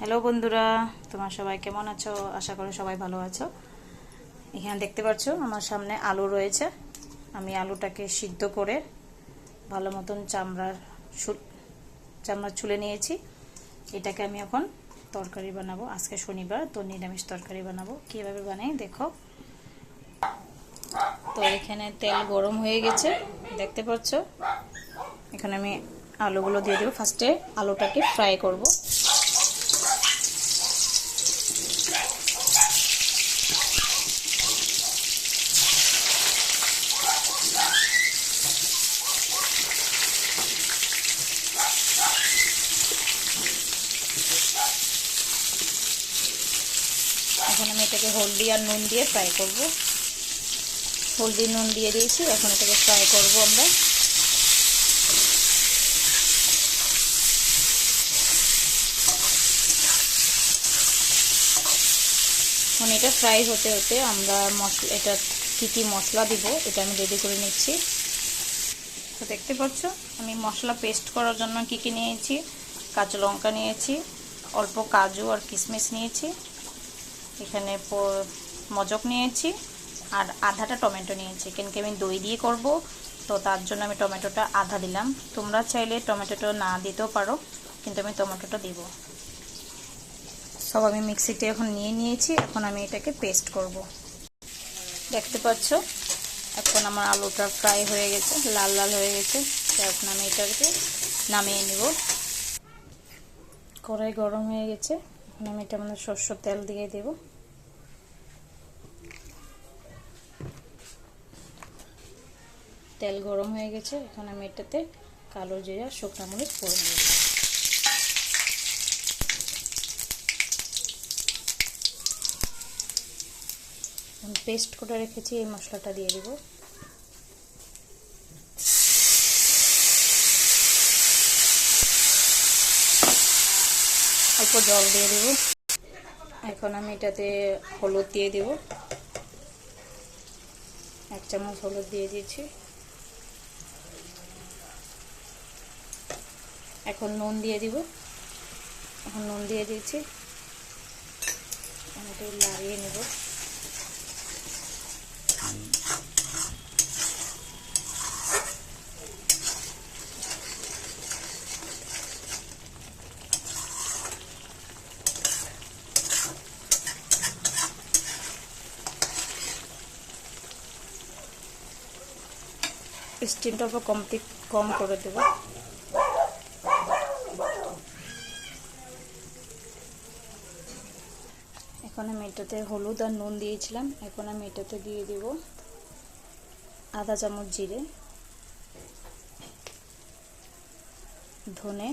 Hello বন্ধুরা, তোমার সবাই কেমন আছো? আশা করি সবাই ভালো আছো। এখানে দেখতে পাচ্ছ আমার সামনে আলু রয়েছে। আমি আলুটাকে সিদ্ধ করে ভালো মতন চামড়া ছুলে নিয়েছি। এটাকে আমি এখন তরকারি বানাবো। আজকে শনিবার, তো নিরামিষ তরকারি বানাবো। কীভাবে বানাই দেখো। তো এখানে তেল গরম হয়ে গেছে, দেখতে পাচ্ছ। এখানে আমি আলুগুলো দিয়ে দেবো। ফার্স্টে আলুটাকে ফ্রাই করব। এখন আমি এটাকে হলদি আর নুন দিয়ে ফ্রাই করব। হলদি নুন দিয়ে দিয়েছি, এখন এটাকে ফ্রাই করব আমরা। এখন এটা ফ্রাই হতে হতে আমরা এটা কী মশলা দিব এটা আমি রেডি করে নিচ্ছি। তো দেখতে পাচ্ছ আমি মশলা পেস্ট করার জন্য কি নিয়েছি। কাঁচা লঙ্কা নিয়েছি, অল্প কাজু আর কিশমিশ নিয়েছি, এখানে মজক নিয়েছি, আর আধাটা টমেটো নিয়েছি। কেনকি আমি দই দিয়ে করব, তো তার জন্য আমি টমেটোটা আধা দিলাম। তোমরা চাইলে টমেটোটা না দিতেও পারো, কিন্তু আমি টমেটোটা দিব। সব আমি মিক্সিতে এখন নিয়েছি। এখন আমি এটাকে পেস্ট করব। দেখতে পাচ্ছ এখন আমার আলুটা ফ্রাই হয়ে গেছে, লাল লাল হয়ে গেছে। এখন আমি এটাকে নামিয়ে নিব। কড়াই গরম হয়ে গেছে, এখন আমি এটা মানে সরষের তেল দিয়ে দেব। তেল গরম হয়ে গেছে, এখন আমি এটাতে কালো জিরা শুকনো মরিচ ফোড়ন দিয়ে দেব। পেস্ট করে রেখেছি এই মশলাটা দিয়ে দেব। অল্প জল দিয়ে দেব। এখন আমি এটাতে হলুদ দিয়ে দেব। 1 চামচ হলুদ দিয়ে দিয়েছি। এখন নুন দিয়ে দিব। এখন নুন দিয়ে দিয়েছি, এটা লাগিয়ে নেব। স্টিমটা কম করে দেব। এখন আমি এটাতে হলুদ আর নুন দিয়েছিলাম। এখন আমি এটাতে দিয়ে দেব আধা চামচ জিরে, ধনে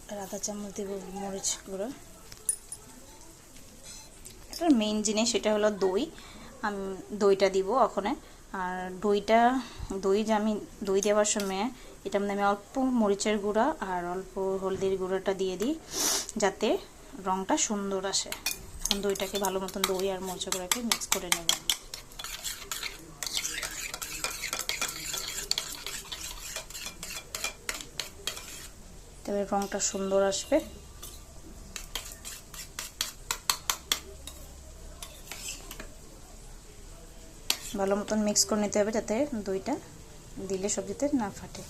আর আধা চামচ দেব মরিচ গুঁড়ো। এটা মেইন জিনিস, সেটা হলো দই। আমি দইটা দিব ওখানে। আর দই দেওয়ার সময় এটা মানে আমি অল্প মরিচের গুঁড়া আর অল্প হলদির গুঁড়োটা দিয়ে দিই, যাতে রঙটা সুন্দর আসে। দইটাকে ভালো মতন দই আর মরিচের গুঁড়াকে মিক্স করে নেব। তবে রঙটা সুন্দর আসবে। ভালো মতন মিক্স করে নিতে হবে, যাতে দইটা দিলে সবজিতে না ফাটে।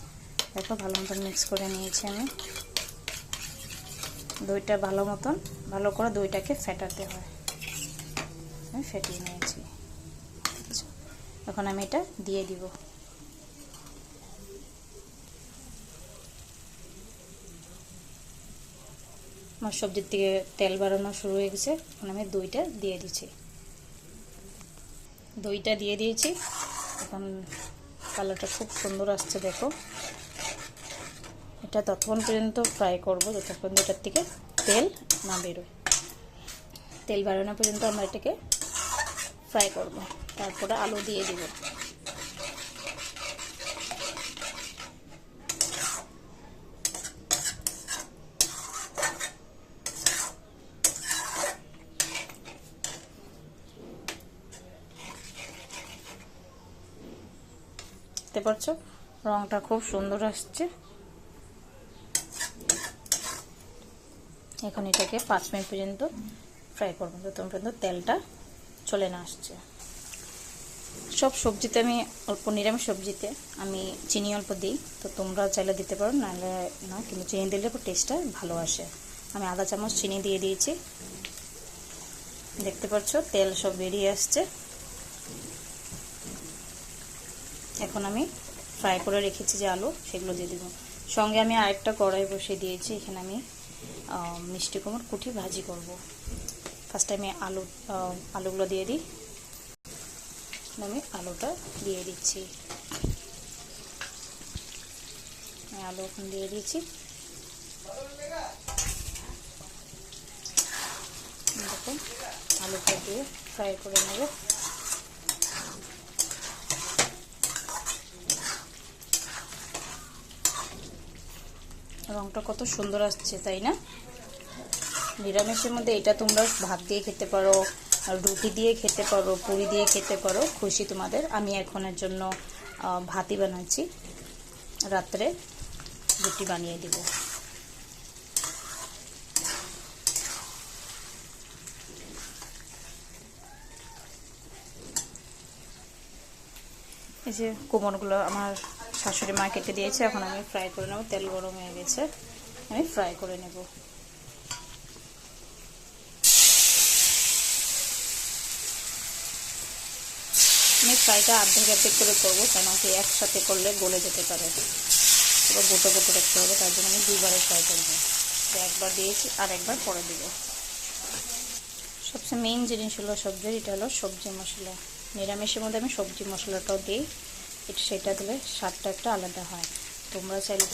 দেখো ভালো মতন মিক্স করে নিয়েছি আমি। দইটা ভালো করে দইটাকে ফেটাতে হয়। আমি ফেটিয়ে নিয়েছি। এখন আমি এটা দিয়ে দিব। আমার সবজির থেকে তেল বাড়ানো শুরু হয়ে গেছে। এখন আমি দইটা দিয়ে দিচ্ছি। দইটা দিয়ে দিয়েছি। এখন কালারটা খুব সুন্দর আসছে, দেখো। এটা ততক্ষণ পর্যন্ত ফ্রাই করব যতক্ষণ এটার থেকে তেল না বেরোয়। তেল বাড়ানো পর্যন্ত আমরা এটাকে ফ্রাই করব। তারপরে আলু দিয়ে দিব। দেখতে পাচ্ছ রংটা খুব সুন্দর আসছে। এখন এটাকে 5 মিনিট পর্যন্ত ফ্রাই করবো, যতক্ষণ পর্যন্ত তেলটা চলে না আসছে। সব সবজিতে আমি অল্প, নিরামিষ সবজিতে আমি চিনি অল্প দিই, তো তোমরা চাইলে দিতে পারো, নাহলে না, কিন্তু চিনি দিলে টেস্টটা ভালো আসে। আমি আধা চামচ চিনি দিয়ে দিয়েছি। দেখতে পাচ্ছ তেল সব বেরিয়ে আসছে। এখন আমি ফ্রাই করে রেখেছি যে আলু, সেগুলো দিয়ে দেবো। সঙ্গে আমি আরেকটা কড়াই বসিয়ে দিয়েছি, এখানে আমি মিষ্টি কুমড়োর কুটি ভাজি করব। ফার্স্টে আমি আলুগুলো দিয়ে দিই। আমি আলুটা দিয়ে দিচ্ছি, আলু এখন দিয়ে দিয়েছি। দেখুন আলুটা দিয়ে ফ্রাই করে নেব। রংটা কত সুন্দর আসছে, তাই না? নিরামিষের মধ্যে এটা তোমরা ভাত দিয়ে খেতে পারো, আর রুটি দিয়ে খেতে পারো, পুরি দিয়ে খেতে পারো, খুশি তোমাদের। আমি এখনের জন্য ভাতই বানাচ্ছি, রাত্রে রুটি বানিয়ে দিব। এই যে কুমড়োগুলো আমার শাশুড়ি মা কেটে দিয়েছে, এখন আমি ফ্রাই করে নেব। তেল গরম হয়ে গেছে, আমি ফ্রাই করে নেব। আমি ফ্রাইটা অর্ধেক করে করবো, কেন কি একসাথে করলে গলে যেতে পারে, পুরো গোটো গোটো রাখতে হবে, তার জন্য আমি দুইবারে ফ্রাই করবো। একবার দিয়েছি আর একবার পরে দিব। সবচেয়ে মেইন জিনিস হলো সবজির, এটা হলো সবজি মশলা। নিরামিষের মধ্যে আমি সবজি মশলাটাও দিই, সেটা দিলে স্বাদটা একটা আলাদা হয়। তোমরা চাইলে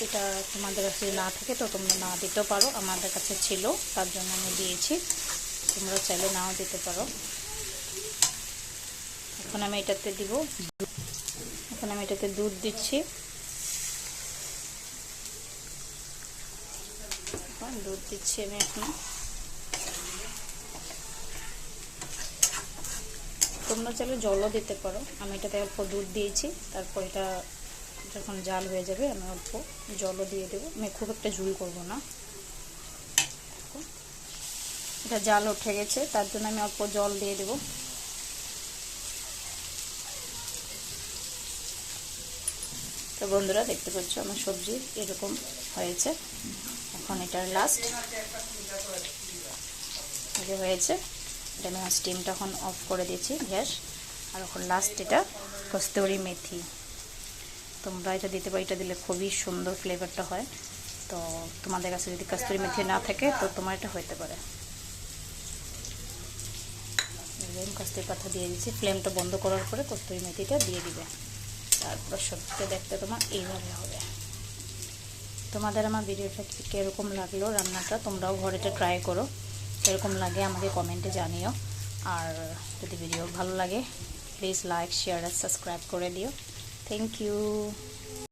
এটা তোমাদের কাছে না থাকে তো তোমরা না দিতেও পারো, আমাদের কাছে ছিল তার জন্য আমি দিয়েছি, তোমরা চাইলে নাও দিতে পারো। এখন আমি এটাতে দিব, এখন আমি এটাতে দুধ দিচ্ছি। দুধ দিচ্ছি আমি এখন। তোমরা চাইলে জলও দিতে পারো, আমি এটাতে অল্প দুধ দিয়েছি। তারপর এটা যখন জাল হয়ে যাবে আমি অল্প জলও দিয়ে দেবো, আমি খুব একটা ঝুল করব না। এটা জাল উঠে গেছে, তার জন্য আমি অল্প জল দিয়ে দেবো। তো বন্ধুরা দেখতে পাচ্ছ আমার সবজি এরকম হয়েছে। এখন এটার লাস্ট হয়েছে, এটা আমি স্টিমটা এখন অফ করে দিয়েছি গ্যাস। আর এখন লাস্ট এটা কস্তুরি মেথি, তোমরা এটা দিতে পারো, এটা দিলে খুবই সুন্দর ফ্লেভারটা হয়। তো তোমাদের কাছে যদি কস্তুরি মেথি না থাকে তো তোমার এটা হতে পারে। কস্তুরি পাতা দিয়ে দিচ্ছি, ফ্লেমটা বন্ধ করার পরে কস্তুরি মেথিটা দিয়ে দিবে। তারপর সবজিটা দেখতে তোমার এইভাবে হবে। তোমাদের আমার ভিডিওটা কীরকম লাগলো, রান্নাটা তোমরাও ঘরেটা ট্রাই করো, কীরকম লাগে আমাকে কমেন্টে জানিও। আর যদি ভিডিও ভালো লাগে প্লিজ লাইক, শেয়ার আর সাবস্ক্রাইব করে দিও। Thank you.